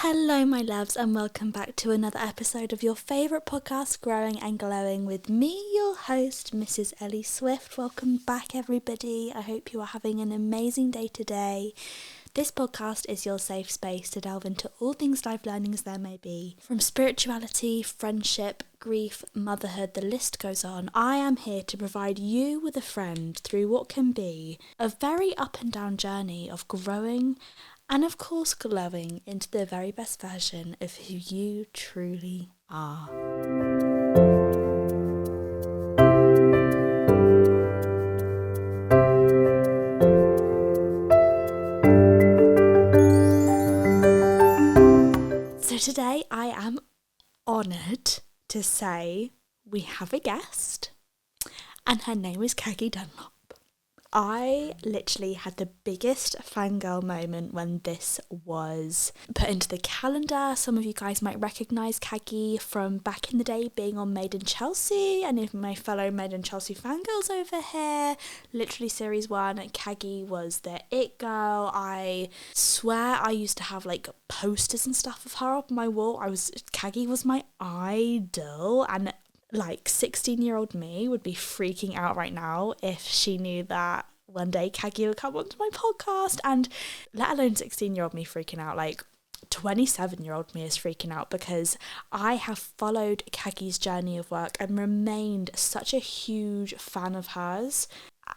Hello, my loves, and welcome back to another episode of your favourite podcast, Growing and Glowing, with me, your host, Mrs. Ellie Swift. Welcome back, everybody. I hope you are having an amazing day today. This podcast is your safe space to delve into all things life learnings there may be. From spirituality, friendship, grief, motherhood, the list goes on. I am here to provide you with a friend through what can be a very up and down journey of growing and of course glowing into the very best version of who you truly are. So today I am honoured to say we have a guest and her name is Caggie Dunlop. I literally had the biggest fangirl moment when this was put into the calendar. Some of you guys might recognise Caggie from back in the day being on Made in Chelsea, and if my fellow Made in Chelsea fangirls over here, literally series 1, Caggie was the it girl. I swear I used to have like posters and stuff of her up on my wall. Caggie was my idol, and like 16-year-old me would be freaking out right now if she knew that one day Caggie would come onto my podcast, and let alone 16-year-old me freaking out, like 27-year-old me is freaking out, because I have followed Caggie's journey of work and remained such a huge fan of hers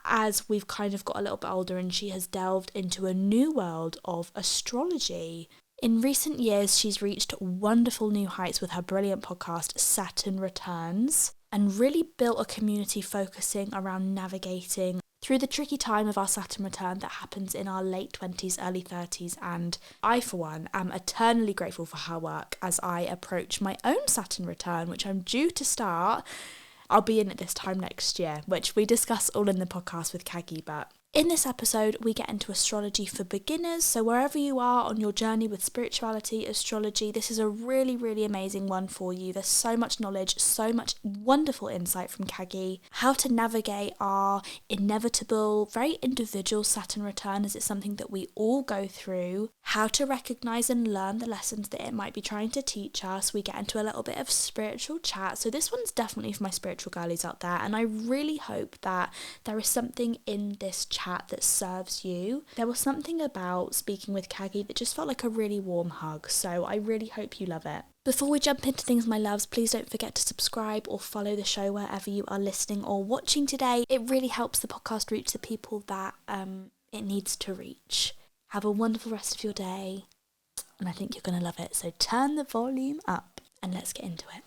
as we've kind of got a little bit older and she has delved into a new world of astrology. In recent years, she's reached wonderful new heights with her brilliant podcast, Saturn Returns, and really built a community focusing around navigating through the tricky time of our Saturn return that happens in our late 20s, early 30s. And I, for one, am eternally grateful for her work as I approach my own Saturn return, which I'm due to start. I'll be in at this time next year, which we discuss all in the podcast with Caggie, but in this episode, we get into astrology for beginners, so wherever you are on your journey with spirituality, astrology, this is a really, really amazing one for you. There's so much knowledge, so much wonderful insight from Caggie. How to navigate our inevitable, very individual Saturn return, as it's something that we all go through. How to recognise and learn the lessons that it might be trying to teach us. We get into a little bit of spiritual chat, so this one's definitely for my spiritual girlies out there, and I really hope that there is something in this chat that serves you. There was something about speaking with Caggie that just felt like a really warm hug, so I really hope you love it. Before we jump into things, my loves, please don't forget to subscribe or follow the show wherever you are listening or watching today. It really helps the podcast reach the people that it needs to reach. Have a wonderful rest of your day, and I think you're going to love it, so turn the volume up and let's get into it.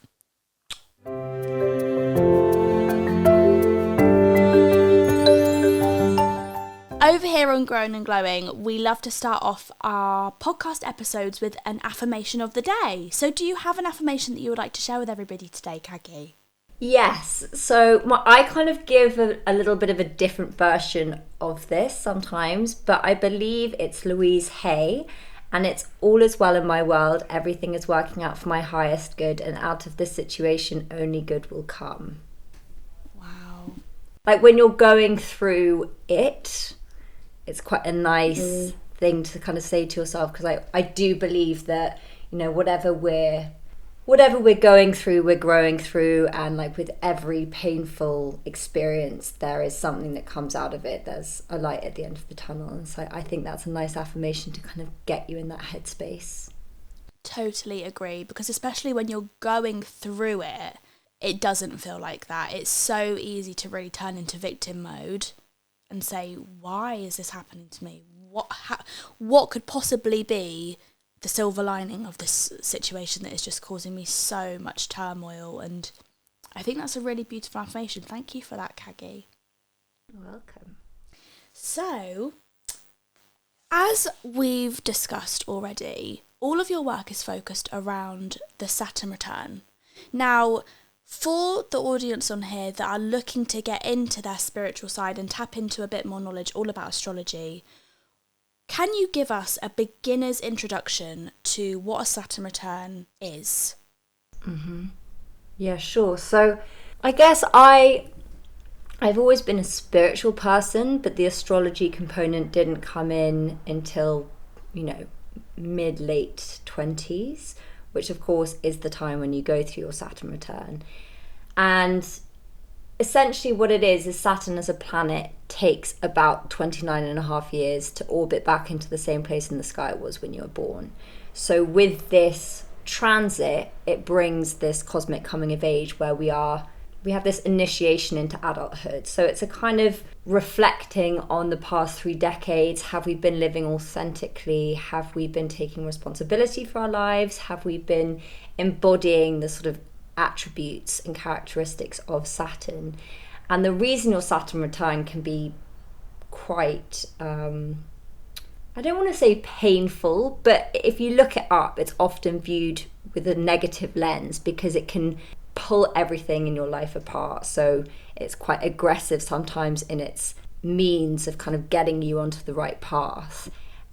Over here on Growing and Glowing, we love to start off our podcast episodes with an affirmation of the day. So do you have an affirmation that you would like to share with everybody today, Caggie? Yes, so I kind of give a little bit of a different version of this sometimes, but I believe it's Louise Hay, and it's all is well in my world, everything is working out for my highest good, and out of this situation only good will come. Wow. Like when you're going through it, it's quite a nice thing to kind of say to yourself, because I do believe that, you know, whatever we're going through, we're growing through, and like with every painful experience, there is something that comes out of it. There's a light at the end of the tunnel, and so I think that's a nice affirmation to kind of get you in that headspace. Totally agree, because especially when you're going through it, it doesn't feel like that. It's so easy to really turn into victim mode and say, why is this happening to me? What could possibly be the silver lining of this situation that is just causing me so much turmoil? And I think that's a really beautiful affirmation. Thank you for that, Caggie. You're welcome. So, as we've discussed already, all of your work is focused around the Saturn return. Now, for the audience on here that are looking to get into their spiritual side and tap into a bit more knowledge all about astrology, can you give us a beginner's introduction to what a Saturn return is? Yeah, sure. So I guess I've always been a spiritual person, but the astrology component didn't come in until, mid-late 20s, which of course is the time when you go through your Saturn return. And essentially what it is Saturn as a planet takes about 29 and a half years to orbit back into the same place in the sky it was when you were born. So with this transit, it brings this cosmic coming of age where we have this initiation into adulthood. So it's a kind of reflecting on the past 3 decades. Have we been living authentically? Have we been taking responsibility for our lives? Have we been embodying the sort of attributes and characteristics of Saturn? And the reason your Saturn return can be quite, I don't want to say painful, but if you look it up, it's often viewed with a negative lens because it can pull everything in your life apart. So it's quite aggressive sometimes in its means of kind of getting you onto the right path.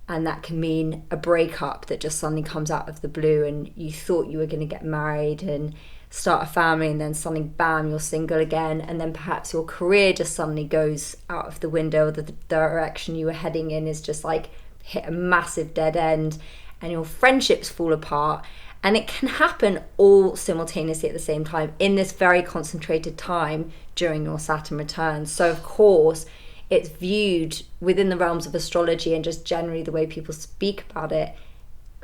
And that can mean a breakup that just suddenly comes out of the blue, and you thought you were going to get married and start a family, and then suddenly bam, you're single again. And then perhaps your career just suddenly goes out of the window. The direction you were heading in is just like hit a massive dead end, and your friendships fall apart. And it can happen all simultaneously at the same time in this very concentrated time during your Saturn return. So of course it's viewed within the realms of astrology and just generally the way people speak about it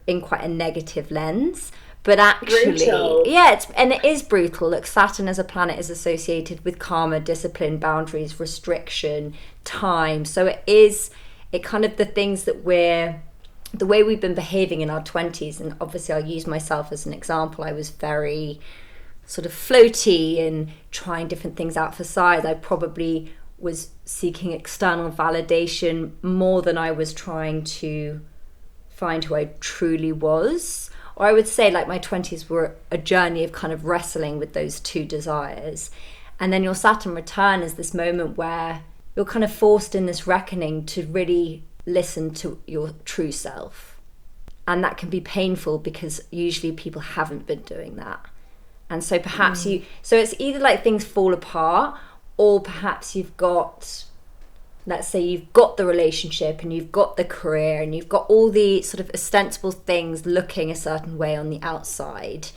in quite a negative lens. But actually, brutal. Yeah, it is brutal. Look, Saturn as a planet is associated with karma, discipline, boundaries, restriction, time. So it kind of the things that the way we've been behaving in our 20s, and obviously I'll use myself as an example. I was very sort of floaty and trying different things out for size. I probably was seeking external validation more than I was trying to find who I truly was. Or I would say like my 20s were a journey of kind of wrestling with those two desires. And then your Saturn return is this moment where you're kind of forced in this reckoning to really listen to your true self. And that can be painful because usually people haven't been doing that. And so perhaps so it's either like things fall apart, or perhaps you've got, let's say you've got the relationship and you've got the career and you've got all the sort of ostensible things looking a certain way on the outside,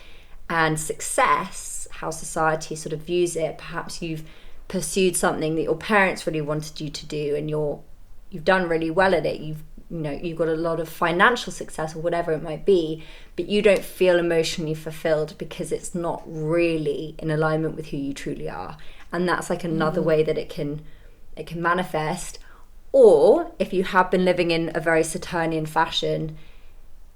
and success, how society sort of views it. Perhaps you've pursued something that your parents really wanted you to do, and you've done really well at it. You've got a lot of financial success or whatever it might be, but you don't feel emotionally fulfilled because it's not really in alignment with who you truly are. And that's like another way that it can manifest. Or if you have been living in a very Saturnian fashion,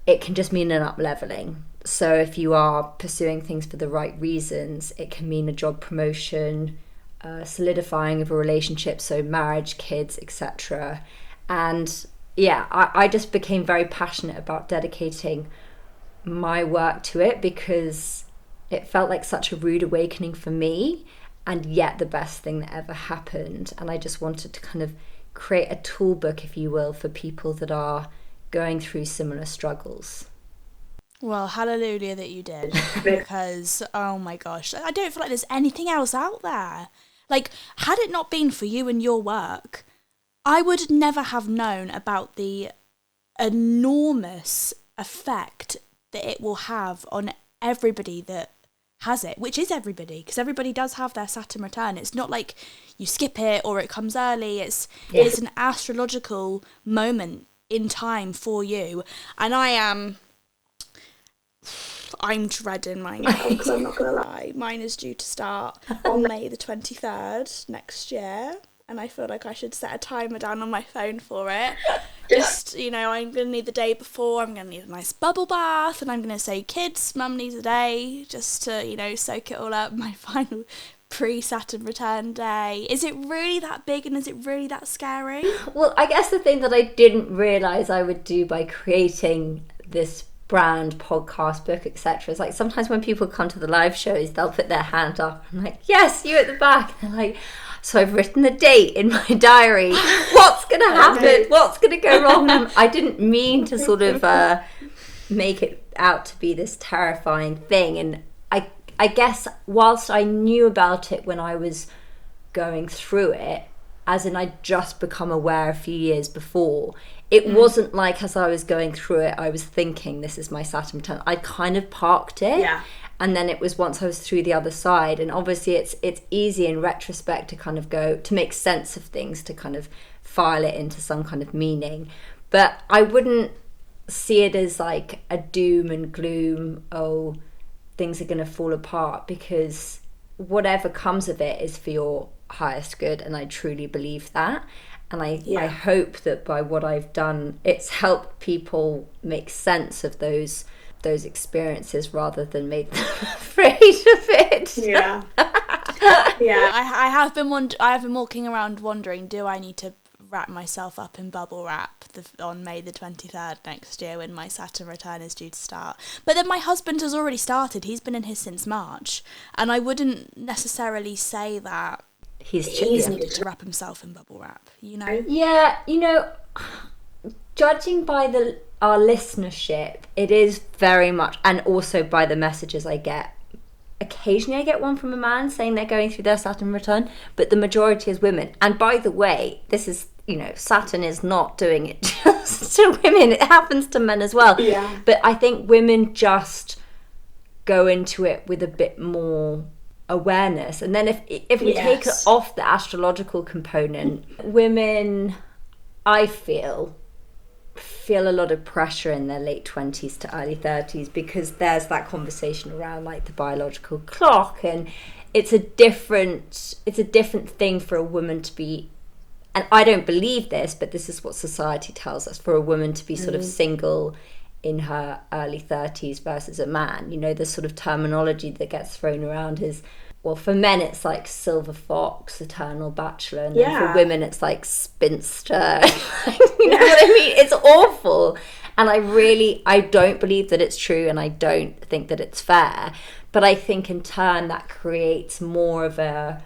it can just mean an up-leveling. So if you are pursuing things for the right reasons, it can mean a job promotion, solidifying of a relationship, so marriage, kids, etc. And yeah, I just became very passionate about dedicating my work to it because it felt like such a rude awakening for me, and yet the best thing that ever happened. And I just wanted to kind of create a toolbook, if you will, for people that are going through similar struggles. Well, hallelujah that you did, because oh my gosh, I don't feel like there's anything else out there. Like, had it not been for you and your work, I would never have known about the enormous effect that it will have on everybody that has it, which is everybody, because everybody does have their Saturn return. It's not like you skip it or it comes early. It's an astrological moment in time for you. And I'm dreading mine now, because I'm not going to lie. Mine is due to start on May the 23rd next year. And I feel like I should set a timer down on my phone for it. Just, I'm going to need the day before. I'm going to need a nice bubble bath. And I'm going to say, kids, mum needs a day just to, soak it all up. My final pre-Saturn return day. Is it really that big, and is it really that scary? Well, I guess the thing that I didn't realise I would do by creating this brand, podcast, book, etc. is like sometimes when people come to the live shows, they'll put their hand up. I'm like, yes, you at the back. And they're like, so I've written the date in my diary. What's going to happen? What's going to go wrong? And I didn't mean to sort of make it out to be this terrifying thing. And I guess whilst I knew about it when I was going through it, as in I'd just become aware a few years before, it wasn't like as I was going through it, I was thinking, this is my Saturn return. I kind of parked it. Yeah. And then it was once I was through the other side. And obviously it's easy in retrospect to kind of go, to make sense of things, to kind of file it into some kind of meaning. But I wouldn't see it as like a doom and gloom, oh, things are going to fall apart, because whatever comes of it is for your highest good. And I truly believe that. And I hope that by what I've done, it's helped people make sense of those experiences rather than made them afraid of it. Yeah. Yeah. I have been walking around wondering, do I need to wrap myself up in bubble wrap on May the 23rd next year when my Saturn return is due to start? But then my husband has already started. He's been in his since March, and I wouldn't necessarily say that he's needed to wrap himself in bubble wrap, you know? Yeah, you know, judging by our listenership, it is very much, and also by the messages I get, occasionally I get one from a man saying they're going through their Saturn return, but the majority is women. And by the way, this is, you know, Saturn is not doing it just to women, it happens to men as well. Yeah. But I think women just go into it with a bit more awareness. And then if we take it off the astrological component, women, I feel a lot of pressure in their late 20s to early 30s, because there's that conversation around like the biological clock, and it's a different thing for a woman to be, and I don't believe this, but this is what society tells us, for a woman to be sort of single in her early 30s versus a man. You know, the sort of terminology that gets thrown around is, well, for men it's like silver fox, eternal bachelor, and then for women it's like spinster. You know what I mean? It's awful. And I don't believe that it's true, and I don't think that it's fair. But I think in turn that creates more of a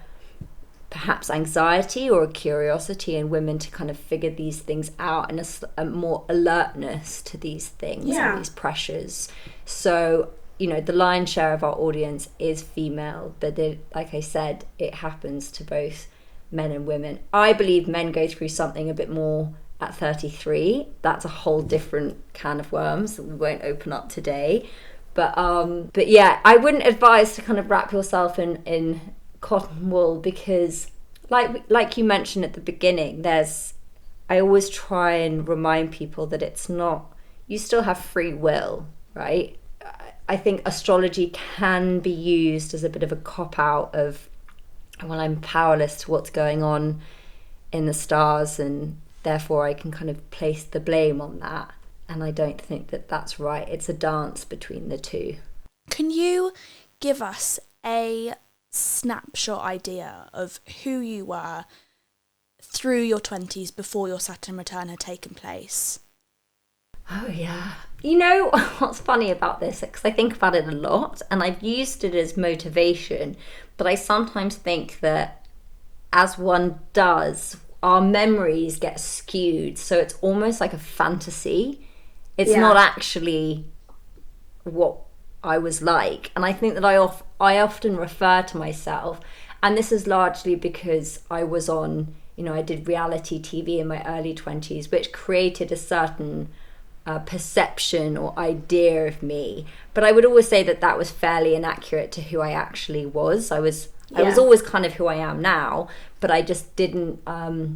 perhaps anxiety or a curiosity in women to kind of figure these things out, and a more alertness to these things and these pressures. So, you know, the lion's share of our audience is female, but like I said, it happens to both men and women. I believe men go through something a bit more at 33. That's a whole different can of worms that we won't open up today. But yeah, I wouldn't advise to kind of wrap yourself in cotton wool, because like you mentioned at the beginning, I always try and remind people that it's not, you still have free will, right? I think astrology can be used as a bit of a cop-out of, well, I'm powerless to what's going on in the stars, and therefore I can kind of place the blame on that. And I don't think that that's right. It's a dance between the two. Can you give us a snapshot idea of who you were through your 20s before your Saturn return had taken place? Oh, yeah. You know, what's funny about this, because I think about it a lot, and I've used it as motivation, but I sometimes think that as one does, our memories get skewed, so it's almost like a fantasy. It's not actually what I was like. And I think that I often refer to myself, and this is largely because I was on, you know, I did reality TV in my early 20s, which created a certain perception or idea of me. But I would always say that was fairly inaccurate to who I actually was. I was always kind of who I am now, but I just didn't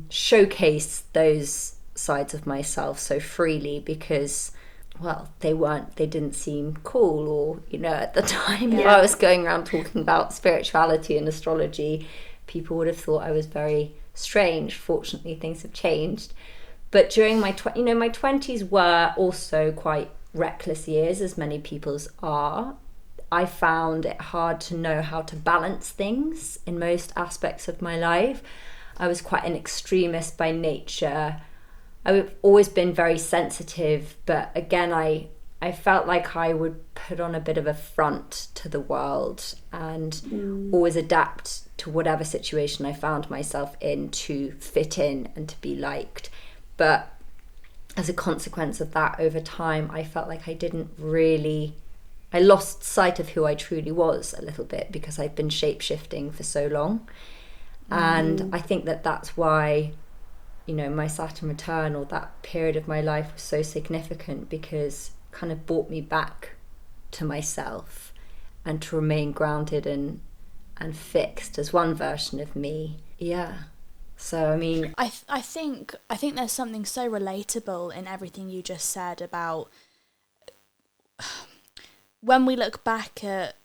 showcase those sides of myself so freely, because, well, they didn't seem cool, or, you know, at the time, if I was going around talking about spirituality and astrology, people would have thought I was very strange. Fortunately, things have changed. But during my 20s were also quite reckless years, as many people's are. I found it hard to know how to balance things in most aspects of my life. I was quite an extremist by nature. I've always been very sensitive, but again, I felt like I would put on a bit of a front to the world and always adapt to whatever situation I found myself in to fit in and to be liked. But as a consequence of that, over time, I felt like I lost sight of who I truly was a little bit, because I'd been shape-shifting for so long. And I think that that's why my Saturn return, or that period of my life, was so significant because it kind of brought me back to myself and to remain grounded and fixed as one version of me. Yeah. So I mean, I think there's something so relatable in everything you just said about when we look back at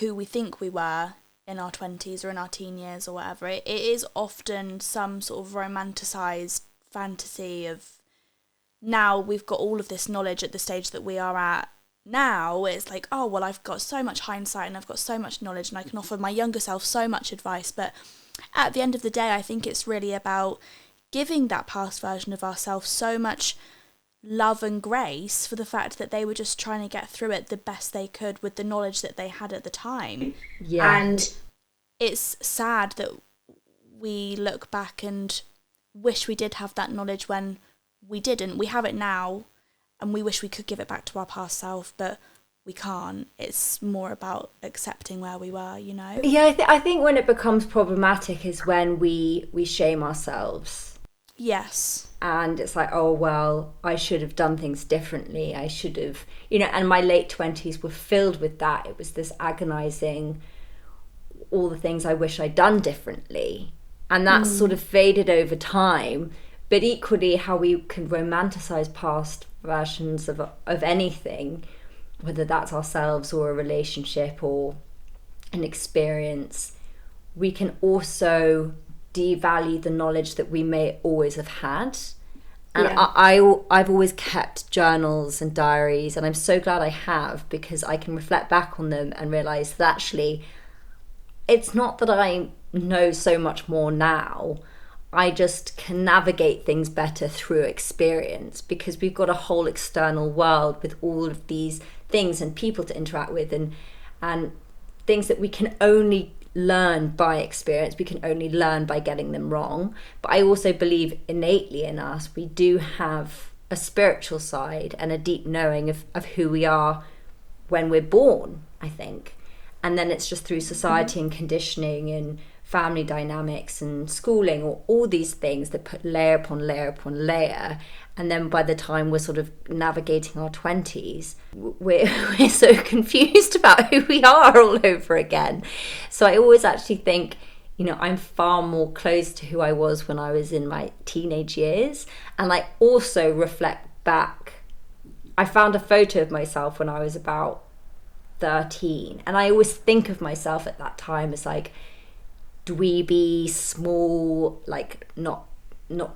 who we think we were in our 20s or in our teen years or whatever. It is often some sort of romanticised fantasy of, now we've got all of this knowledge at the stage that we are at now. It's like, oh well, I've got so much hindsight and I've got so much knowledge and I can offer my younger self so much advice. But at the end of the day, I think it's really about giving that past version of ourselves so much love and grace for the fact that they were just trying to get through it the best they could with the knowledge that they had at the time. Yeah. And it's sad that we look back and wish we did have that knowledge when we didn't. We have it now and we wish we could give it back to our past self, but we can't. It's more about accepting where we were, you know? Yeah, I think when it becomes problematic is when we shame ourselves. Yes. And it's like, oh, well, I should have done things differently. I should have, and my late 20s were filled with that. It was this agonizing, all the things I wish I'd done differently. And that sort of faded over time. But equally, how we can romanticize past versions of anything, whether that's ourselves or a relationship or an experience, we can also devalue the knowledge that we may always have had. And I've always kept journals and diaries, and I'm so glad I have, because I can reflect back on them and realise that actually it's not that I know so much more now. I just can navigate things better through experience, because we've got a whole external world with all of these things and people to interact with, and things that we can only learn by experience. We can only learn by getting them wrong. But I also believe innately in us, we do have a spiritual side and a deep knowing of who we are when we're born, I think. And then it's just through society and conditioning and family dynamics and schooling, or all these things that put layer upon layer upon layer. And then by the time we're sort of navigating our 20s, we're so confused about who we are all over again. So I always actually think, I'm far more close to who I was when I was in my teenage years. And I also reflect back. I found a photo of myself when I was about 13. And I always think of myself at that time as like dweeby, small, like not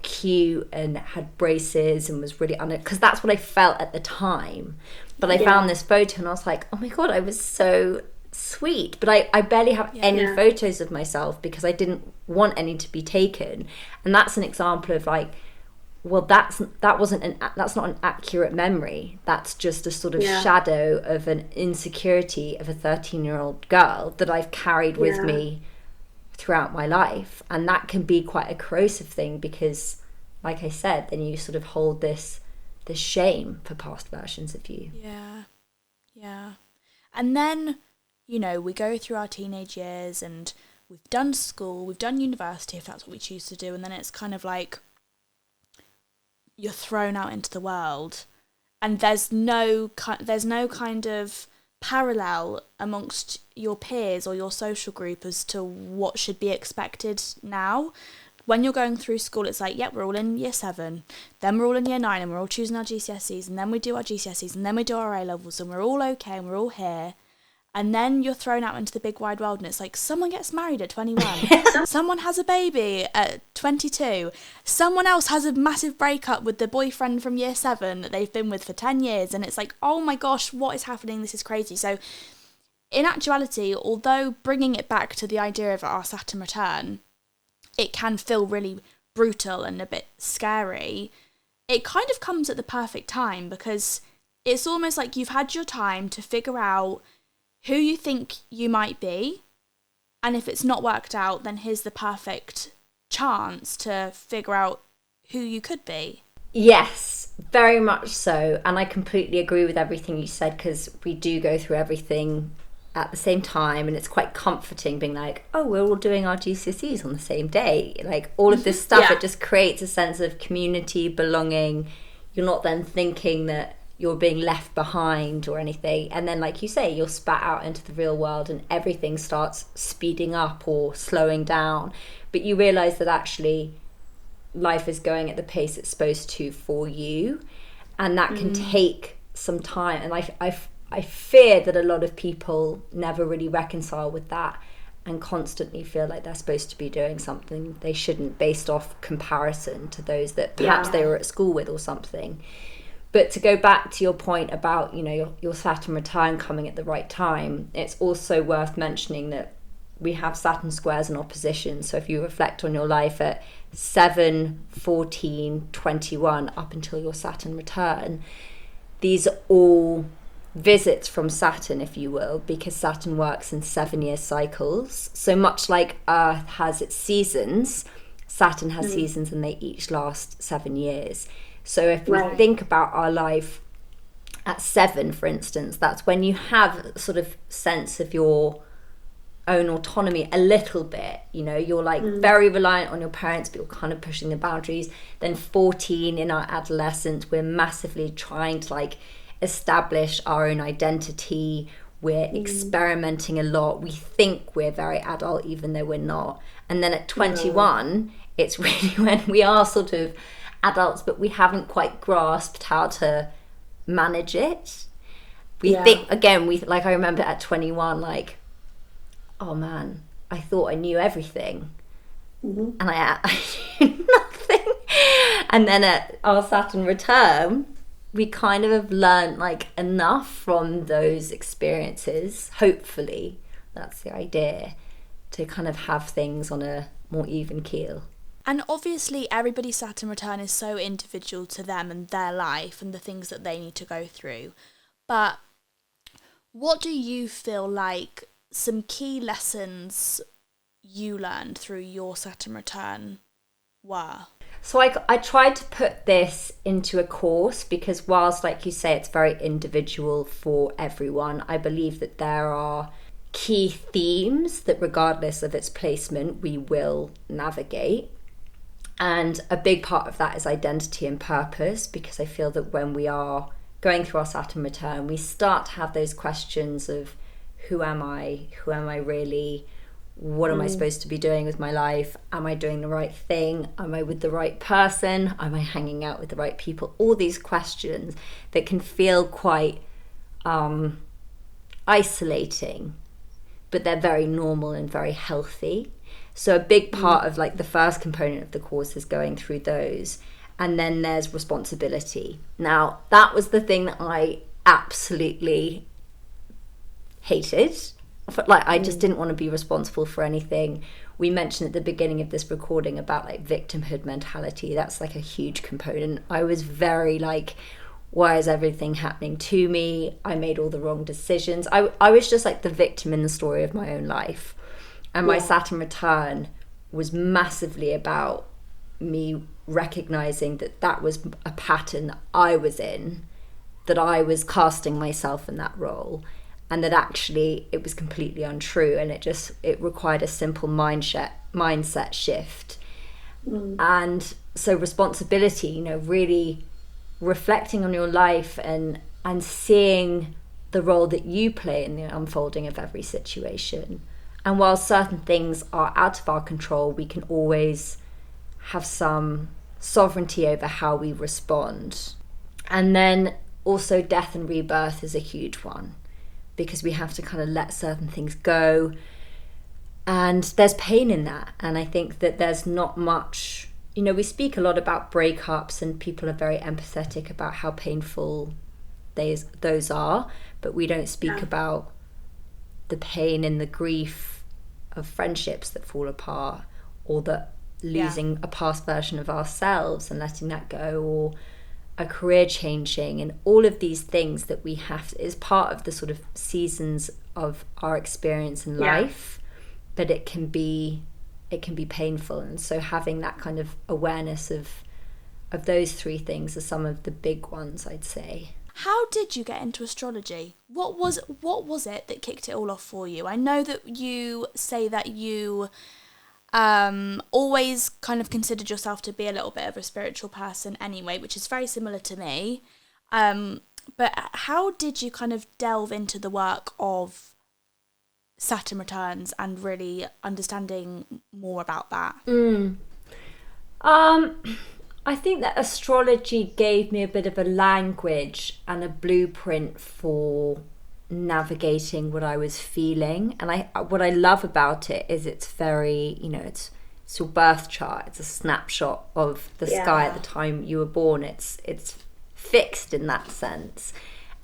cute, and had braces and was really because that's what I felt at the time. But I found this photo and I was like, oh my god, I was so sweet. But I barely have any photos of myself because I didn't want any to be taken. And that's an example of like, well, that's not an accurate memory. That's just a sort of shadow of an insecurity of a 13-year-old girl that I've carried with me throughout my life. And that can be quite a corrosive thing, because like I said, then you sort of hold this shame for past versions of you. Yeah. And then, we go through our teenage years and we've done school, we've done university, if that's what we choose to do, and then it's kind of like you're thrown out into the world, and there's no kind of parallel amongst your peers or your social group as to what should be expected now. When you're going through school, it's like, we're all in year 7, then we're all in year 9, and we're all choosing our GCSEs, and then we do our GCSEs, and then we do our A-levels, and we're all okay, and we're all here. And then you're thrown out into the big wide world, and it's like, someone gets married at 21, someone has a baby at 22, someone else has a massive breakup with the boyfriend from year 7 that they've been with for 10 years, and it's like, oh my gosh, what is happening? This is crazy. So in actuality, although bringing it back to the idea of our Saturn return, it can feel really brutal and a bit scary, it kind of comes at the perfect time, because it's almost like you've had your time to figure out who you think you might be, and if it's not worked out, then here's the perfect chance to figure out who you could be. Yes, very much so. And I completely agree with everything you said, because we do go through everything at the same time, and it's quite comforting being like, oh, we're all doing our GCSEs on the same day. Like all of this stuff, it just creates a sense of community, belonging. You're not then thinking that you're being left behind or anything. And then, like you say, you're spat out into the real world and everything starts speeding up or slowing down. But you realise that actually life is going at the pace it's supposed to for you. And that can take some time. And I fear that a lot of people never really reconcile with that and constantly feel like they're supposed to be doing something they shouldn't, based off comparison to those that perhaps they were at school with or something. But to go back to your point about, you know, your Saturn return coming at the right time, it's also worth mentioning that we have Saturn squares and opposition. So if you reflect on your life at 7, 14, 21, up until your Saturn return, these are all visits from Saturn, if you will, because Saturn works in 7-year cycles. So much like Earth has its seasons, Saturn has seasons, and they each last 7 years. So if we think about our life at 7, for instance, that's when you have a sort of sense of your own autonomy a little bit. You know, you're like very reliant on your parents, but you're kind of pushing the boundaries. Then 14, in our adolescence, we're massively trying to like establish our own identity. We're experimenting a lot. We think we're very adult even though we're not. And then at 21, it's really when we are sort of adults, but we haven't quite grasped how to manage it. We think, again, I remember at 21, like, oh man, I thought I knew everything. And I knew nothing. And then at our Saturn return, we kind of have learned like enough from those experiences, hopefully, that's the idea, to kind of have things on a more even keel. And obviously everybody's Saturn return is so individual to them and their life and the things that they need to go through. But what do you feel like some key lessons you learned through your Saturn return were? So I tried to put this into a course because whilst, like you say, it's very individual for everyone, I believe that there are key themes that regardless of its placement, we will navigate. And a big part of that is identity and purpose, because I feel that when we are going through our Saturn return, we start to have those questions of who am I? Who am I really? What am I supposed to be doing with my life? Am I doing the right thing? Am I with the right person? Am I hanging out with the right people? All these questions that can feel quite isolating, but they're very normal and very healthy. So a big part of like the first component of the course is going through those. And then there's responsibility. Now, that was the thing that I absolutely hated. Like, I just didn't want to be responsible for anything. We mentioned at the beginning of this recording about like victimhood mentality. That's like a huge component. I was very like, why is everything happening to me? I made all the wrong decisions. I was just like the victim in the story of my own life. And my Saturn return was massively about me recognizing that that was a pattern that I was in, that I was casting myself in that role, and that actually it was completely untrue, and it required a simple mindset shift. And so responsibility, you know, really reflecting on your life and seeing the role that you play in the unfolding of every situation. And while certain things are out of our control, we can always have some sovereignty over how we respond. And then also death and rebirth is a huge one, because we have to kind of let certain things go. And there's pain in that. And I think that there's not much, you know, we speak a lot about breakups and people are very empathetic about how painful those are, but we don't speak about the pain and the grief of friendships that fall apart, or that losing a past version of ourselves and letting that go, or a career changing, and all of these things that we have is part of the sort of seasons of our experience in life. But it can be painful, and so having that kind of awareness of those three things are some of the big ones, I'd say. How did you get into astrology? What was it that kicked it all off for you? I know that you say that you always kind of considered yourself to be a little bit of a spiritual person anyway, which is very similar to me. But how did you kind of delve into the work of Saturn Returns and really understanding more about that? I think that astrology gave me a bit of a language and a blueprint for navigating what I was feeling. And what I love about it is it's very, it's your birth chart. It's a snapshot of the sky at the time you were born. It's fixed in that sense,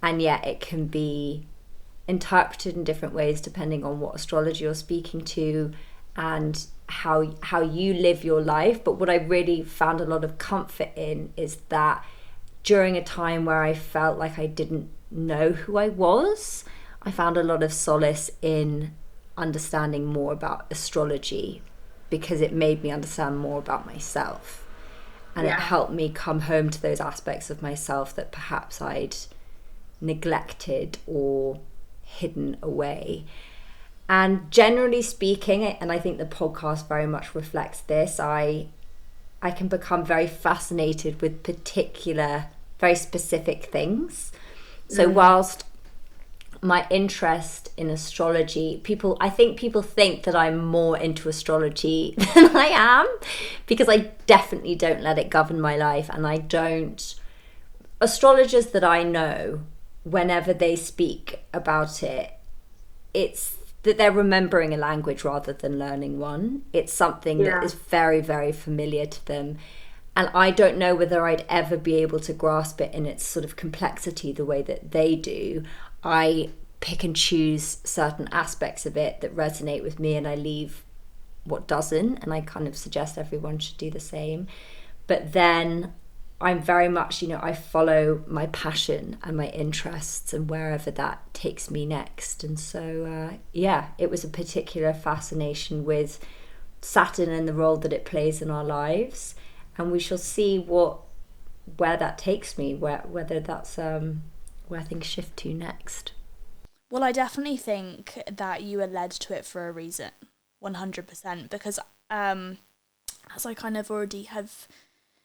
and yet it can be interpreted in different ways depending on what astrology you're speaking to and how you live your life. But what I really found a lot of comfort in is that during a time where I felt like I didn't know who I was, I found a lot of solace in understanding more about astrology, because it made me understand more about myself, and it helped me come home to those aspects of myself that perhaps I'd neglected or hidden away. And generally speaking, and I think the podcast very much reflects this, I can become very fascinated with particular, very specific things. So whilst my interest in astrology, I think people think that I'm more into astrology than I am, because I definitely don't let it govern my life. And astrologers that I know, whenever they speak about it, it's that they're remembering a language rather than learning one. It's something that is very, very familiar to them. And I don't know whether I'd ever be able to grasp it in its sort of complexity the way that they do. I pick and choose certain aspects of it that resonate with me, and I leave what doesn't. And I kind of suggest everyone should do the same. But then I'm very much, I follow my passion and my interests and wherever that takes me next. And so, it was a particular fascination with Saturn and the role that it plays in our lives. And we shall see where that takes me, whether that's where things shift to next. Well, I definitely think that you were led to it for a reason, 100%, because as I kind of already have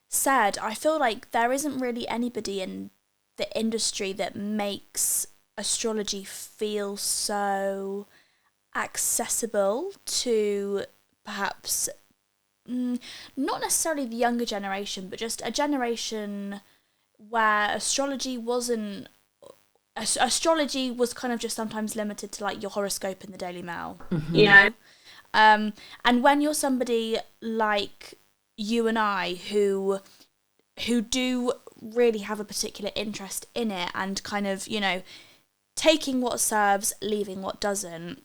said, I feel like there isn't really anybody in the industry that makes astrology feel so accessible to perhaps not necessarily the younger generation, but just a generation where astrology was kind of just sometimes limited to like your horoscope in the Daily Mail, you know? And when you're somebody like you and I who do really have a particular interest in it and kind of, taking what serves, leaving what doesn't,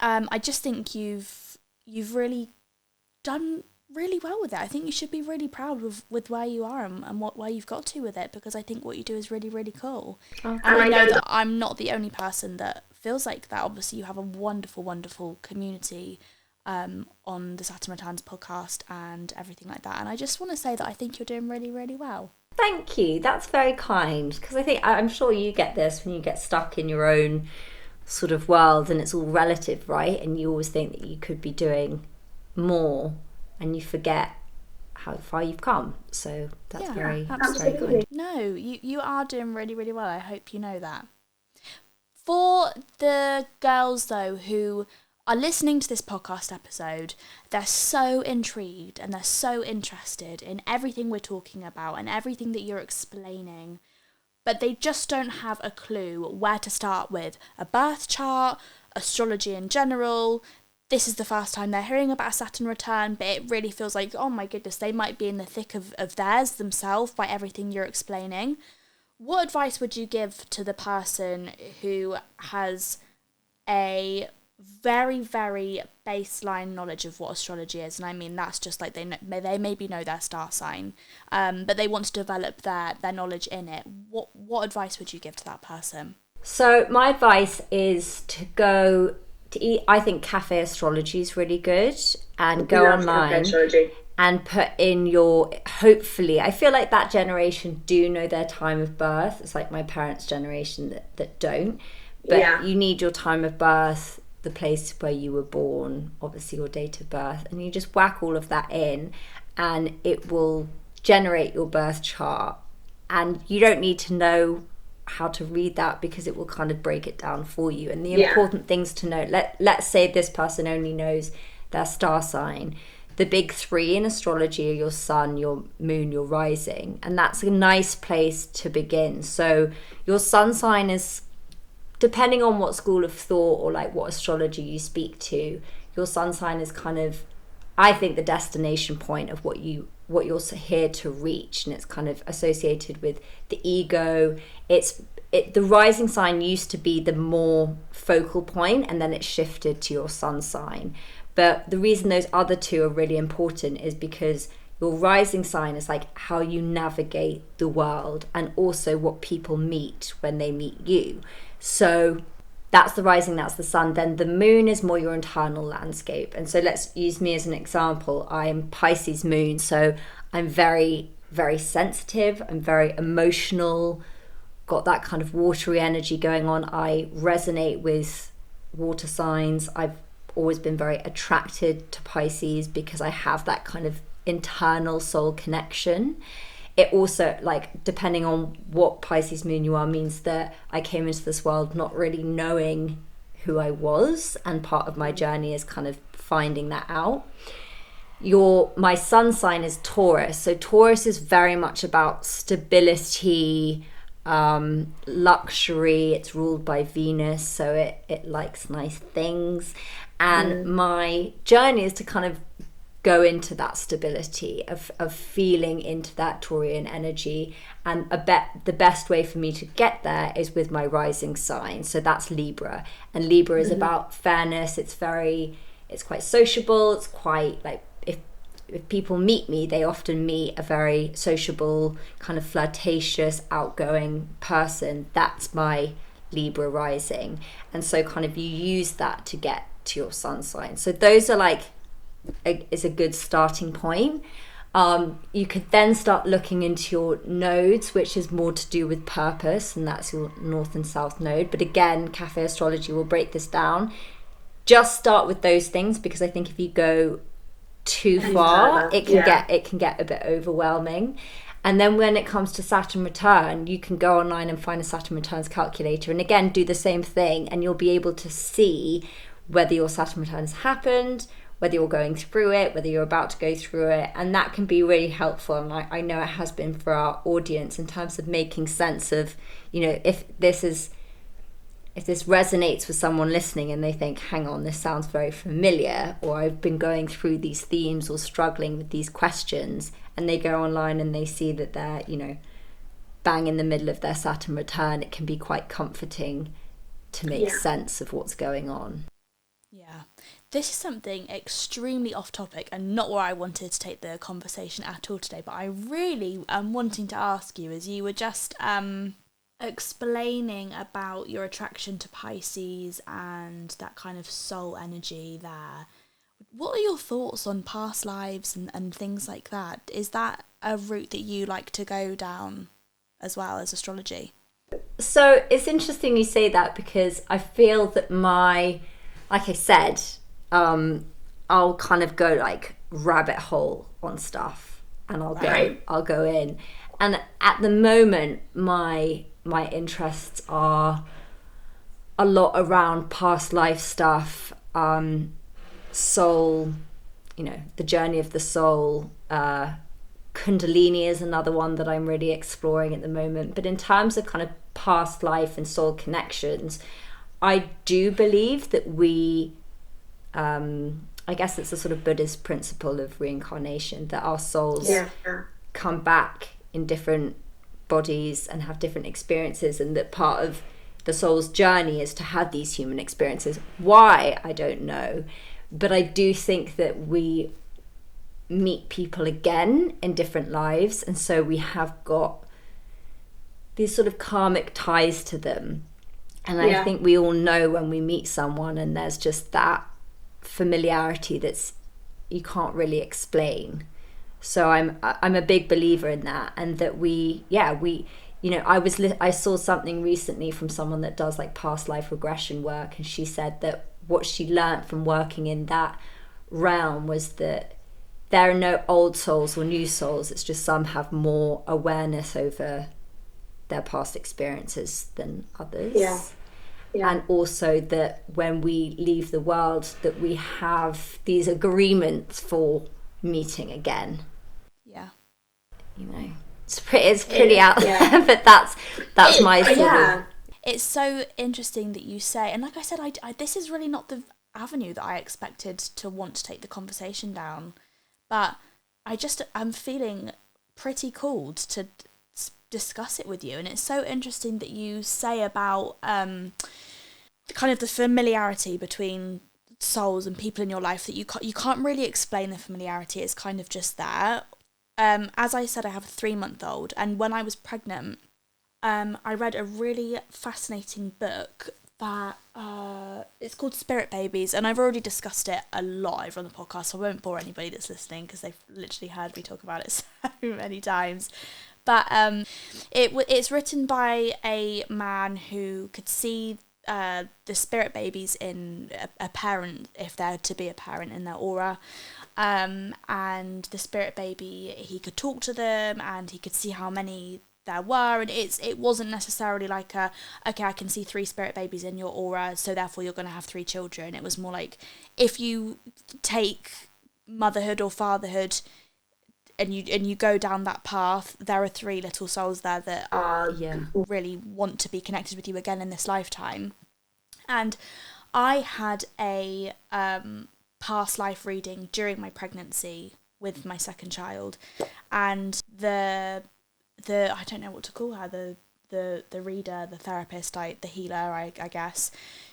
I just think you've really done really well with it. I think you should be really proud with where you are and where you've got to with it, because I think what you do is really, really cool. And I know that I'm not the only person that feels like that. Obviously, you have a wonderful, wonderful community on the Saturn Returns podcast and everything like that. And I just want to say that I think you're doing really, really well. Thank you. That's very kind, because I'm sure you get this when you get stuck in your own sort of world and it's all relative, right? And you always think that you could be doing more and you forget how far you've come. So that's very kind. No, you are doing really, really well. I hope you know that. For the girls, though, who are listening to this podcast episode, they're so intrigued and they're so interested in everything we're talking about and everything that you're explaining, but they just don't have a clue where to start with a birth chart, astrology in general. This is the first time they're hearing about a Saturn return, but it really feels like, oh my goodness, they might be in the thick of theirs themselves by everything you're explaining. What advice would you give to the person who has a very, very baseline knowledge of what astrology is? And I mean, that's just like they maybe know their star sign, but they want to develop their knowledge in it. What advice would you give to that person? So my advice is to go to eat. I think Cafe Astrology is really good, and go online and put in your, hopefully, I feel like that generation do know their time of birth. It's like my parents' generation that don't. But you need your time of birth, the place where you were born, obviously your date of birth, and you just whack all of that in and it will generate your birth chart. And you don't need to know how to read that because it will kind of break it down for you. And the important things to note, let's say this person only knows their star sign. The big three in astrology are your sun, your moon, your rising, and that's a nice place to begin. So your sun sign is, depending on what school of thought or like what astrology you speak to, your sun sign is kind of, I think, the destination point of what you're here to reach, and it's kind of associated with the ego. The rising sign used to be the more focal point, and then it shifted to your sun sign. But the reason those other two are really important is because your rising sign is like how you navigate the world and also what people meet when they meet you. So that's the rising, that's the sun. Then the moon is more your internal landscape. And so let's use me as an example. I'm Pisces moon, so I'm very, very sensitive. I'm very emotional, got that kind of watery energy going on. I resonate with water signs. I've always been very attracted to Pisces because I have that kind of internal soul connection. It also, like, depending on what Pisces moon you are, means that I came into this world not really knowing who I was, and part of my journey is kind of finding that out. My sun sign is Taurus, so Taurus is very much about stability, luxury. It's ruled by Venus, so it likes nice things, and my journey is to kind of go into that stability of feeling into that Taurian energy. And the best way for me to get there is with my rising sign. So that's Libra. And Libra is about fairness. It's quite sociable. It's quite like, if people meet me, they often meet a very sociable, kind of flirtatious, outgoing person. That's my Libra rising. And so kind of you use that to get to your sun sign. So those are like, is a good starting point. You could then start looking into your nodes, which is more to do with purpose, and that's your north and south node. But again, Cafe Astrology will break this down. Just start with those things, because I think if you go too far, it can get a bit overwhelming. And then when it comes to Saturn Return, you can go online and find a Saturn Returns calculator, and again do the same thing, and you'll be able to see whether your Saturn Return has happened, whether you're going through it, whether you're about to go through it. And that can be really helpful. And I know it has been for our audience in terms of making sense of, if this resonates with someone listening and they think, hang on, this sounds very familiar, or I've been going through these themes or struggling with these questions, and they go online and they see that they're, bang in the middle of their Saturn return, it can be quite comforting to make sense of what's going on. Yeah. This is something extremely off topic and not where I wanted to take the conversation at all today, but I really am wanting to ask you, as you were just explaining about your attraction to Pisces and that kind of soul energy there. What are your thoughts on past lives and things like that? Is that a route that you like to go down as well as astrology? So it's interesting you say that, because I feel that like I said, I'll kind of go like rabbit hole on stuff, and I'll go in. And at the moment, my interests are a lot around past life stuff, soul, the journey of the soul. Kundalini is another one that I'm really exploring at the moment. But in terms of kind of past life and soul connections, I do believe that we, I guess it's a sort of Buddhist principle of reincarnation, that our souls come back in different bodies and have different experiences, and that part of the soul's journey is to have these human experiences. Why, I don't know. But I do think that we meet people again in different lives, and so we have got these sort of karmic ties to them. And I think we all know when we meet someone and there's just that familiarity that's you can't really explain. So I'm a big believer in that, and that we I saw something recently from someone that does like past life regression work, and she said that what she learned from working in that realm was that there are no old souls or new souls. It's just some have more awareness over their past experiences than others. Yeah. And also that when we leave the world, that we have these agreements for meeting again. Yeah. It's pretty out there, but that's my sort of... It's so interesting that you say, and like I said, I this is really not the avenue that I expected to want to take the conversation down, but I'm feeling pretty called to discuss it with you. And it's so interesting that you say about kind of the familiarity between souls and people in your life, that you can't really explain the familiarity. It's kind of just there. As I said, I have a 3-month-old, and when I was pregnant, I read a really fascinating book that it's called Spirit Babies, and I've already discussed it a lot over on the podcast, so I won't bore anybody that's listening because they've literally heard me talk about it so many times. But it's written by a man who could see the spirit babies in a parent, if they're to be a parent, in their aura. And the spirit baby, he could talk to them and he could see how many there were, and it wasn't necessarily like okay, I can see 3 spirit babies in your aura, so therefore you're going to have 3 children. It was more like, if you take motherhood or fatherhood and you go down that path, there are 3 little souls there that really want to be connected with you again in this lifetime. And I had a past life reading during my pregnancy with my second child, and the I don't know what to call her, the reader, the therapist, the healer, I guess,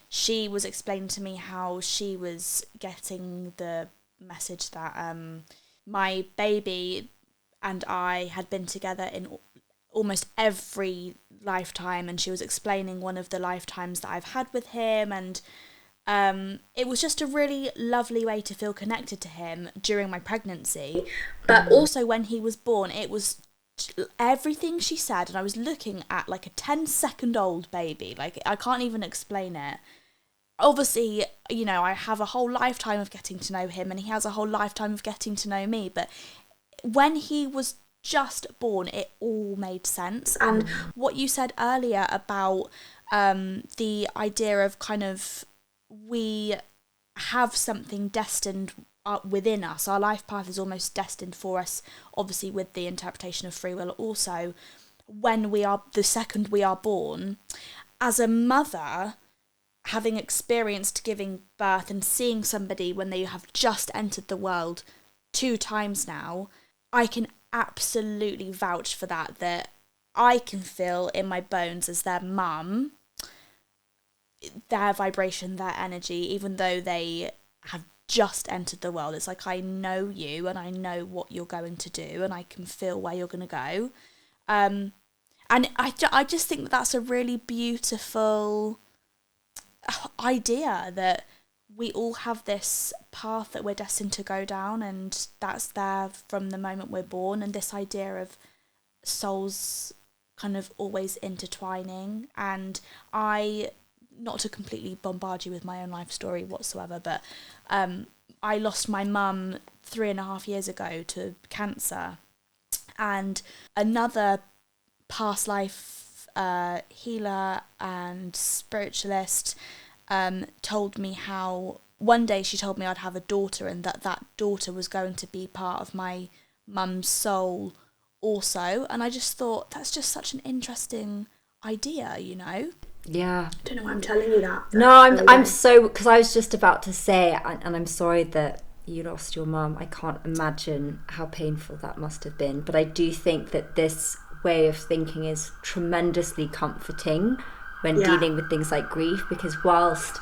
she was explaining to me how she was getting the message that my baby and I had been together in almost every lifetime, and she was explaining one of the lifetimes that I've had with him, and it was just a really lovely way to feel connected to him during my pregnancy. But also when he was born, it was everything she said, and I was looking at like a 10-second-old baby. Like, I can't even explain it. Obviously, I have a whole lifetime of getting to know him, and he has a whole lifetime of getting to know me, but when he was just born, it all made sense. And what you said earlier about the idea of kind of, we have something destined within us. Our life path is almost destined for us, obviously with the interpretation of free will also, the second we are born. As a mother, having experienced giving birth and seeing somebody when they have just entered the world 2 times now, I can absolutely vouch for that I can feel in my bones as their mum, their vibration, their energy, even though they have just entered the world. It's like, I know you and I know what you're going to do, and I can feel where you're going to go. And I just think that that's a really beautiful idea, that we all have this path that we're destined to go down, and that's there from the moment we're born. And this idea of souls kind of always intertwining. And not to completely bombard you with my own life story whatsoever, but I lost my mum 3.5 years ago to cancer, and another past life healer and spiritualist told me how one day she told me I'd have a daughter, and that daughter was going to be part of my mum's soul also. And I just thought, that's just such an interesting idea, Yeah. I don't know why I'm telling you that. No, I'm so, because I was just about to say, and I'm sorry that you lost your mum. I can't imagine how painful that must have been. But I do think that this way of thinking is tremendously comforting when dealing with things like grief, because whilst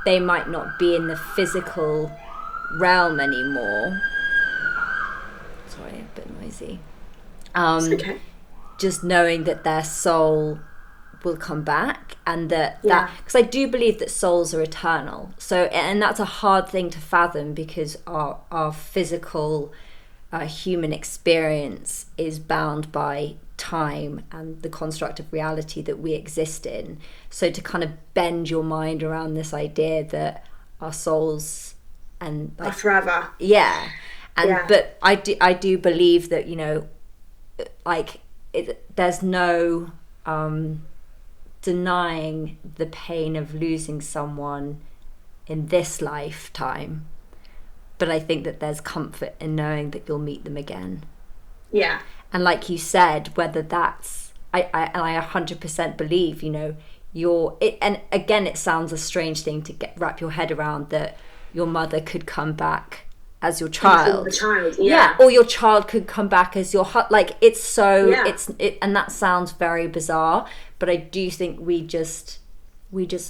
they might not be in the physical realm anymore, sorry, a bit noisy. It's okay. Just knowing that their soul will come back, and that because I do believe that souls are eternal. So, and that's a hard thing to fathom, because our physical human experience is bound by time and the construct of reality that we exist in. So to kind of bend your mind around this idea that our souls and are forever. Yeah. And Yeah. but I do believe that, like there's no denying the pain of losing someone in this lifetime. But I think that there's comfort in knowing that you'll meet them again. Yeah. And like you said, whether that's I 100% believe, and again, it sounds a strange thing to wrap your head around, that your mother could come back as your child. The child, yeah. Or your child could come back as your like it's so Yeah. and that sounds very bizarre, but I do think we just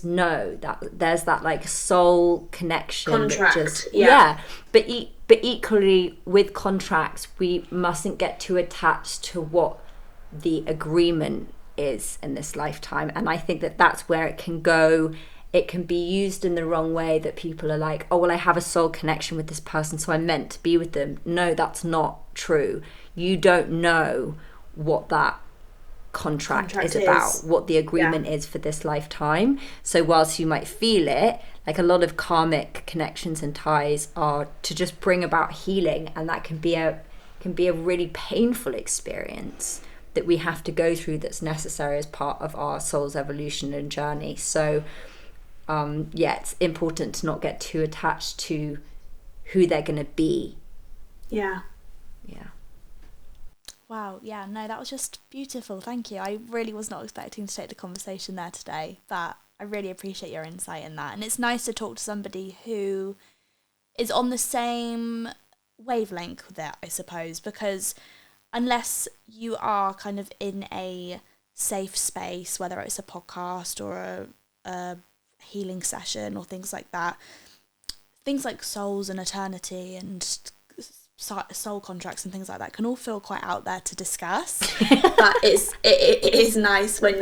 know that there's that like soul connection. Contract, But equally with contracts, we mustn't get too attached to what the agreement is in this lifetime. And I think that that's where it can go. It can be used in the wrong way, that people are like, oh, well, I have a soul connection with this person, so I'm meant to be with them. No, that's not true. You don't know what that contract is about, what the agreement is for this lifetime. So whilst you might feel it, like a lot of karmic connections and ties are to just bring about healing, and that can be a really painful experience that we have to go through, that's necessary as part of our soul's evolution and journey. So it's important to not get too attached to who they're going to be. Yeah. Wow, yeah, no, that was just beautiful. Thank you. I really was not expecting to take the conversation there today, but I really appreciate your insight in that. And it's nice to talk to somebody who is on the same wavelength with it, I suppose, because unless you are kind of in a safe space, whether it's a podcast or a healing session or things like that, things like souls and eternity and soul contracts and things like that can all feel quite out there to discuss. But it is nice when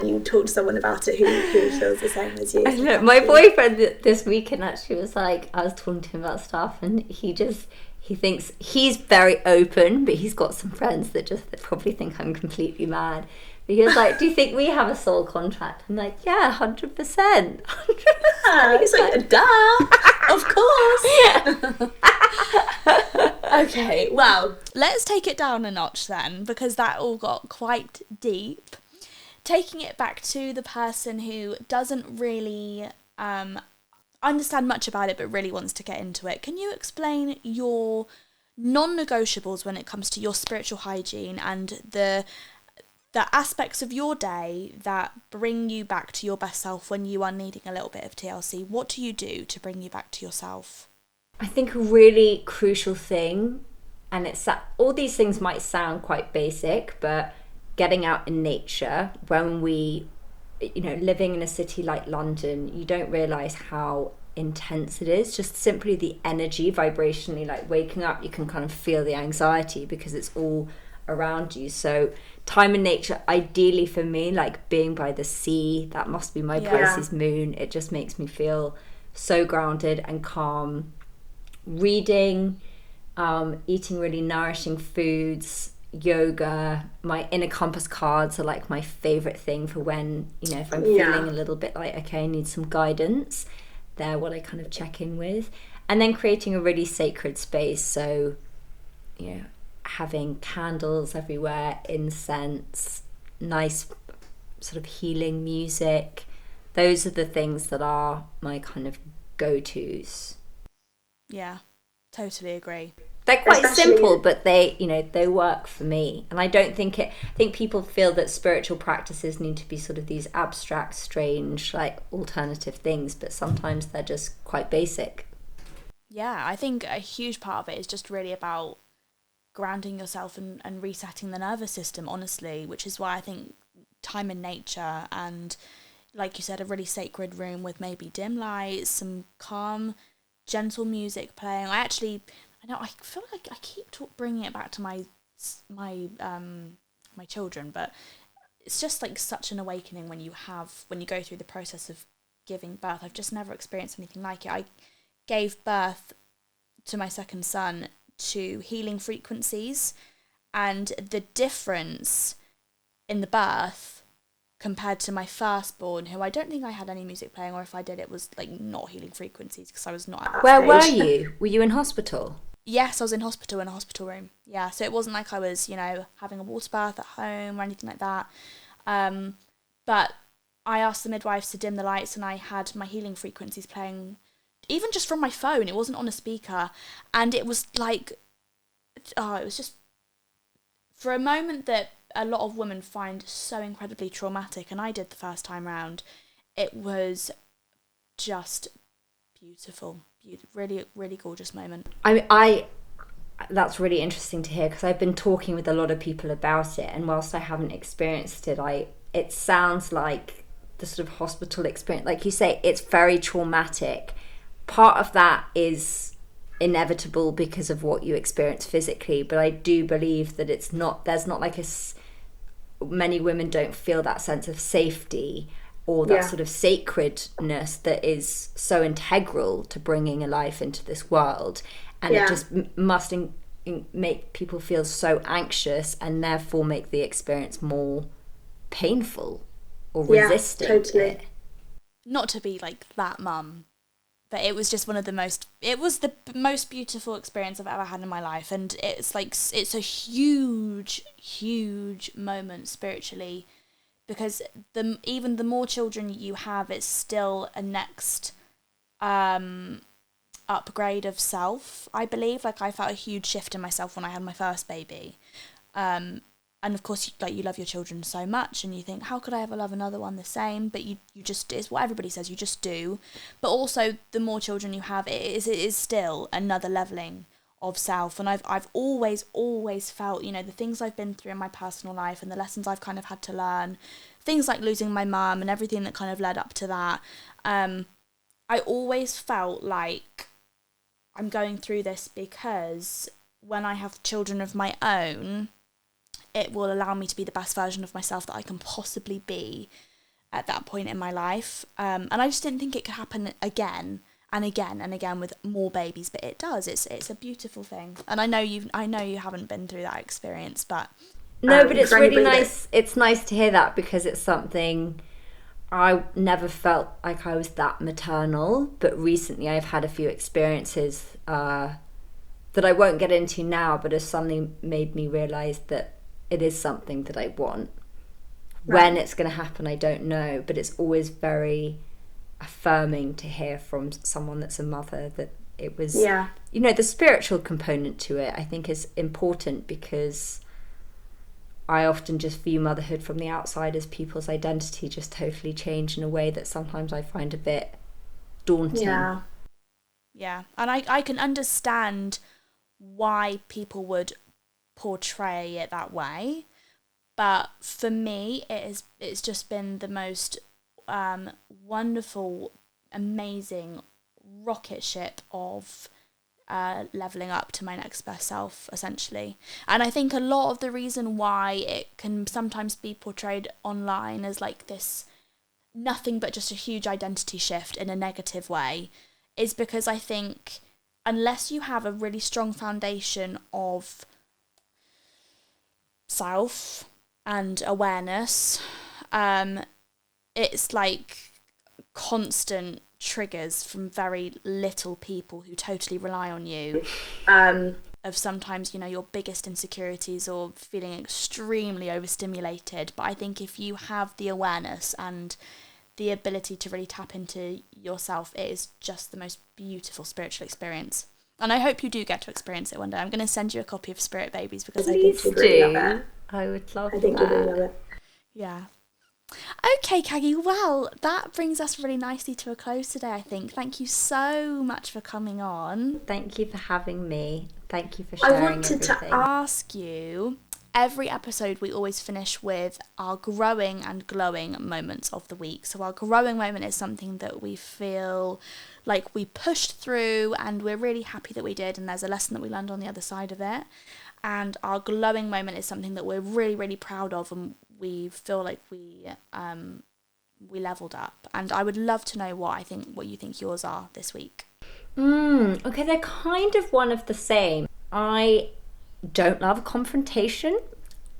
you talk to someone about it who feels the same as you. Look, my boyfriend this weekend actually was like, I was talking to him about stuff, and he thinks he's very open, but he's got some friends that probably think I'm completely mad. But he was like, do you think we have a soul contract? I'm like, yeah, 100%. 100%. He's like, duh, of course. Okay, well, let's take it down a notch then, because that all got quite deep. Taking it back to the person who doesn't really understand much about it but really wants to get into it, can you explain your non-negotiables when it comes to your spiritual hygiene and the aspects of your day that bring you back to your best self when you are needing a little bit of TLC? What do you do to bring you back to yourself? I think a really crucial thing, and it's that all these things might sound quite basic, but getting out in nature, when we, living in a city like London, you don't realise how intense it is. Just simply the energy vibrationally, like waking up, you can kind of feel the anxiety because it's all around you. So time in nature, ideally for me, like being by the sea, that must be my Pisces moon. It just makes me feel so grounded and calm. Reading, eating really nourishing foods, yoga. My inner compass cards are like my favorite thing for when, if I'm feeling a little bit like, okay, I need some guidance, they're what I kind of check in with. And then creating a really sacred space, so having candles everywhere, incense, nice sort of healing music. Those are the things that are my kind of go-tos. Yeah, totally agree. They're quite simple, but they work for me. And I think people feel that spiritual practices need to be sort of these abstract, strange, like alternative things, but sometimes they're just quite basic. Yeah, I think a huge part of it is just really about grounding yourself and resetting the nervous system, honestly, which is why I think time in nature and, like you said, a really sacred room with maybe dim lights, some calm, gentle music playing. I feel like I keep bringing it back to my children, but it's just like such an awakening when you go through the process of giving birth. I've just never experienced anything like it. I gave birth to my second son to healing frequencies, and the difference in the birth compared to my firstborn, who I don't think I had any music playing, or if I did, it was like not healing frequencies because I was not at that Where stage. were you? Were you in hospital? Yes, I was in hospital, in a hospital room. Yeah, so it wasn't like I was, having a water bath at home or anything like that. But I asked the midwives to dim the lights, and I had my healing frequencies playing, even just from my phone. It wasn't on a speaker, and it was like, it was just, for a moment that a lot of women find so incredibly traumatic, and I did the first time round, it was just beautiful. Really, really gorgeous moment. I that's really interesting to hear, because I've been talking with a lot of people about it, and whilst I haven't experienced it, it sounds like the sort of hospital experience, like you say, it's very traumatic. Part of that is inevitable because of what you experience physically, but I do believe that there's not like many women don't feel that sense of safety or that sort of sacredness that is so integral to bringing a life into this world, and it just must make people feel so anxious, and therefore make the experience more painful or resistant. Totally. Not to be like that mum, but it was just it was the most beautiful experience I've ever had in my life, and it's a huge moment spiritually, because even the more children you have, it's still a next upgrade of self, I believe. Like, I felt a huge shift in myself when I had my first baby, and of course, you love your children so much, and you think, how could I ever love another one the same? But you just, it's what everybody says, you just do. But also, the more children you have, it is still another leveling of self. And I've always felt, the things I've been through in my personal life, and the lessons I've kind of had to learn, things like losing my mum and everything that kind of led up to that, I always felt like I'm going through this because when I have children of my own, it will allow me to be the best version of myself that I can possibly be at that point in my life. And I just didn't think it could happen again and again and again with more babies, but it does. It's a beautiful thing. And I know you haven't been through that experience, but no, but it's really nice. It's nice to hear that, because it's something I never felt like I was that maternal, but recently I've had a few experiences that I won't get into now, but has suddenly made me realise that it is something that I want. Right. When it's going to happen, I don't know, but it's always very affirming to hear from someone that's a mother that it was, the spiritual component to it, I think, is important, because I often just view motherhood from the outside as people's identity just totally change in a way that sometimes I find a bit daunting. Yeah, and I can understand why people would portray it that way, but for me it's just been the most wonderful, amazing rocket ship of leveling up to my next best self, essentially. And I think a lot of the reason why it can sometimes be portrayed online as like this nothing but just a huge identity shift in a negative way is because I think unless you have a really strong foundation of self and awareness, it's like constant triggers from very little people who totally rely on you, of sometimes your biggest insecurities or feeling extremely overstimulated. But I think if you have the awareness and the ability to really tap into yourself, it is just the most beautiful spiritual experience. And I hope you do get to experience it one day. I'm going to send you a copy of Spirit Babies because Please I think do. I would love that. I think you will love it. Yeah. Okay, Caggie, well, that brings us really nicely to a close today, I think. Thank you so much for coming on. Thank you for having me. Thank you for sharing I wanted everything. to ask you, every episode we always finish with our growing and glowing moments of the week. So our growing moment is something that we feel like we pushed through and we're really happy that we did, and there's a lesson that we learned on the other side of it. And our glowing moment is something that we're really, really proud of, and we feel like we leveled up. And I would love to know what you think yours are this week. Okay, they're kind of one of the same. I don't love confrontation.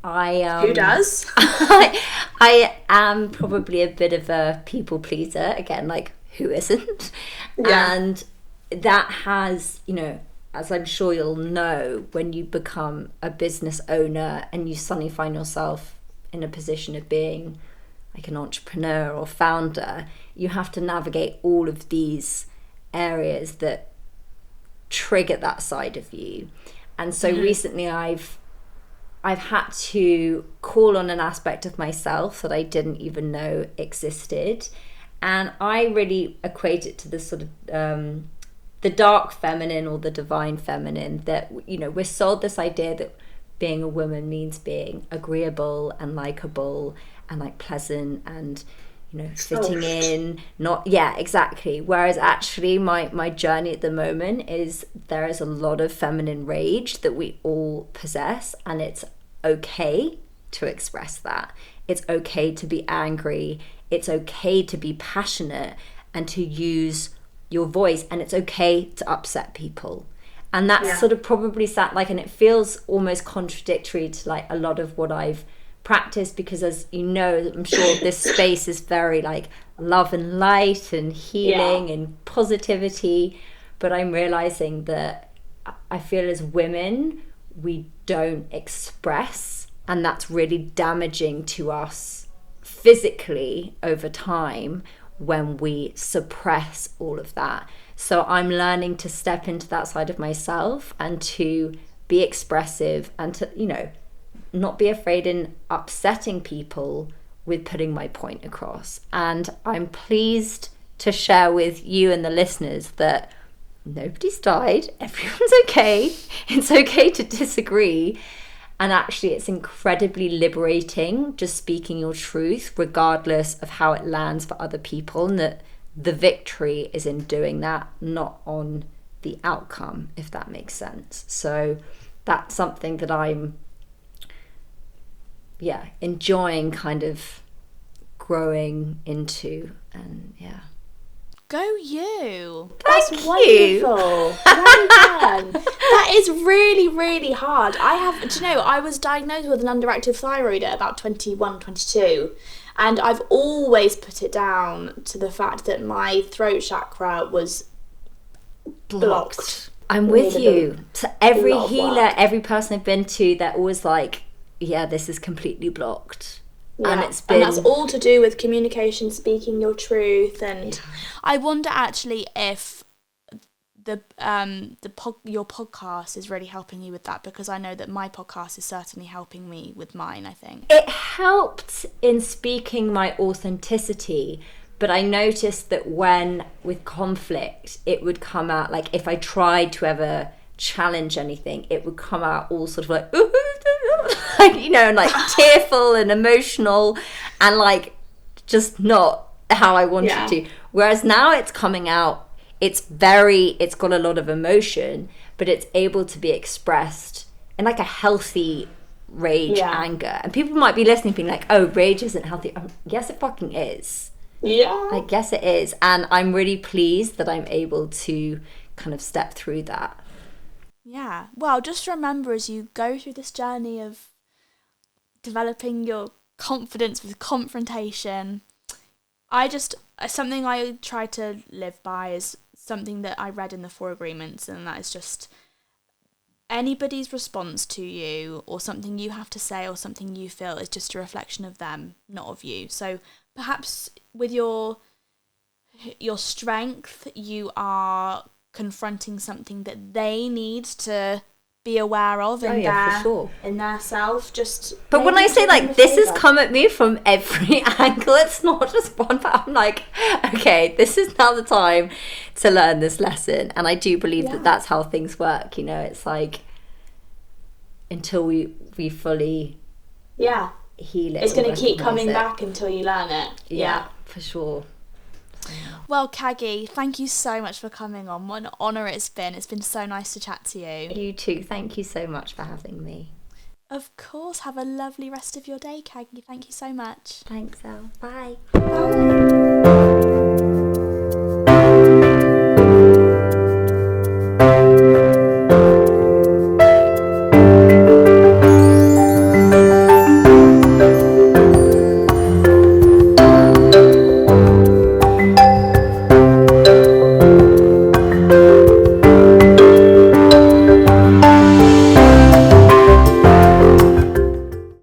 Who does? I am probably a bit of a people pleaser. Again, like, who isn't? Yeah. And that has, you know, as I'm sure you'll know, when you become a business owner and you suddenly find yourself in a position of being like an entrepreneur or founder, you have to navigate all of these areas that trigger that side of you. And so recently I've had to call on an aspect of myself that I didn't even know existed. And I really equate it to the sort of the dark feminine or the divine feminine, that, you know, we're sold this idea that being a woman means being agreeable and likable and like pleasant and, you know, fitting in, not, yeah, exactly. Whereas actually my journey at the moment is there is a lot of feminine rage that we all possess, and it's okay to express that. It's okay to be angry. It's okay to be passionate and to use your voice, and it's okay to upset people. And that's sort of probably and it feels almost contradictory to like a lot of what I've practiced, because, as you know, I'm sure this space is very like love and light and healing and positivity, but I'm realizing that I feel as women we don't express, and that's really damaging to us physically over time when we suppress all of that. So I'm learning to step into that side of myself and to be expressive and to, you know, not be afraid in upsetting people with putting my point across. And I'm pleased to share with you and the listeners that nobody's died, everyone's okay, it's okay to disagree. And actually it's incredibly liberating just speaking your truth, regardless of how it lands for other people, and that the victory is in doing that, not on the outcome, if that makes sense. So that's something that I'm enjoying kind of growing into. And Go you. That's wonderful. Well done. That is really, really hard. Do you know, I was diagnosed with an underactive thyroid at about 21, 22. And I've always put it down to the fact that my throat chakra was blocked. I'm with you. So every healer, every person I've been to, they're always like, yeah, this is completely blocked. Yeah. And that's all to do with communication, speaking your truth. And I wonder actually if your podcast is really helping you with that, because I know that my podcast is certainly helping me with mine. I think it helped in speaking my authenticity, but I noticed that when with conflict it would come out, like if I tried to ever challenge anything, it would come out all sort of like you know, and like tearful and emotional and like just not how I wanted to. Whereas now it's coming out, it's got a lot of emotion, but it's able to be expressed in like a healthy rage, anger. And people might be listening being like, oh, rage isn't healthy. Yes, it fucking is. Yeah. I guess it is. And I'm really pleased that I'm able to kind of step through that. Yeah. Well, just remember as you go through this journey of developing your confidence with confrontation, something I try to live by is something that I read in the 4 Agreements, and that is just anybody's response to you or something you have to say or something you feel is just a reflection of them, not of you. So perhaps with your strength, you are confronting something that they need to be aware of in their self. But when I say like this has come at me from every angle, it's not just one, but I'm like, okay, this is now the time to learn this lesson. And I do believe that that's how things work, you know. It's like until we fully heal it, it's going to keep coming back until you learn it. For sure. Well, Caggie, thank you so much for coming on. What an honour it's been. It's been so nice to chat to you. You too. Thank you so much for having me. Of course. Have a lovely rest of your day, Caggie. Thank you so much. Thanks, Elle. Bye. Bye.